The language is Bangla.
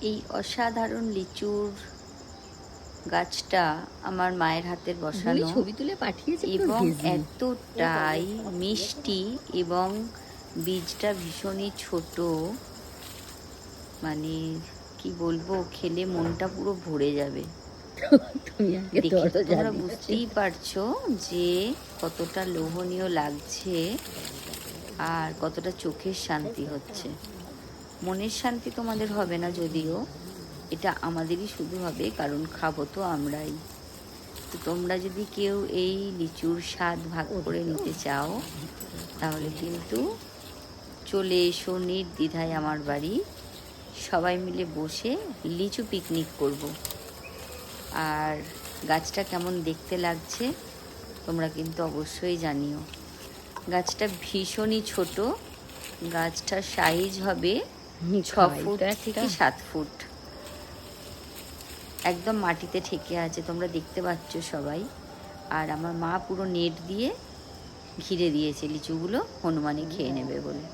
এই অসাধারণ লিচুর গাছটা আমার মায়ের হাতের বসানো ছবি তুলে পাঠিয়েছে এবং এতটাই মিষ্টি এবং বীজটা ভীষণই ছোট, মানে কি বলবো, খেলে মনটা পুরো ভরে যাবে। তুমি আগে দেখে তো দরজা তোমরা দিয়েছো। বুঝতেই পারছো যে কতটা লোভনীয় লাগছে আর কতটা চোখের শান্তি হচ্ছে। মনের শান্তি তোমাদের হবে না যদিও, এটা আমাদেরই শুধু হবে, কারণ খাবো তো আমরাই। তো তোমরা যদি কেউ এই লিচুর স্বাদ ভাগ করে নিতে চাও তাহলে কিন্তু চলে এসো নির্দ্বিধায় আমার বাড়ি, সবাই মিলে বসে লিচু পিকনিক করব। আর গাছটা কেমন দেখতে লাগছে তোমরা কিন্তু অবশ্যই জানিও। গাছটা ভীষণই ছোট, গাছটার সাইজ হবে 6 ফুট থেকে 7 ফুট, একদম মাটিতে ঠেকে আছে, তোমরা দেখতে পাচ্ছ সবাই। আর আমার মা পুরো নেট দিয়ে ঘিরে দিয়েছে লিচুগুলো হনুমানে খেয়ে নেবে বলে।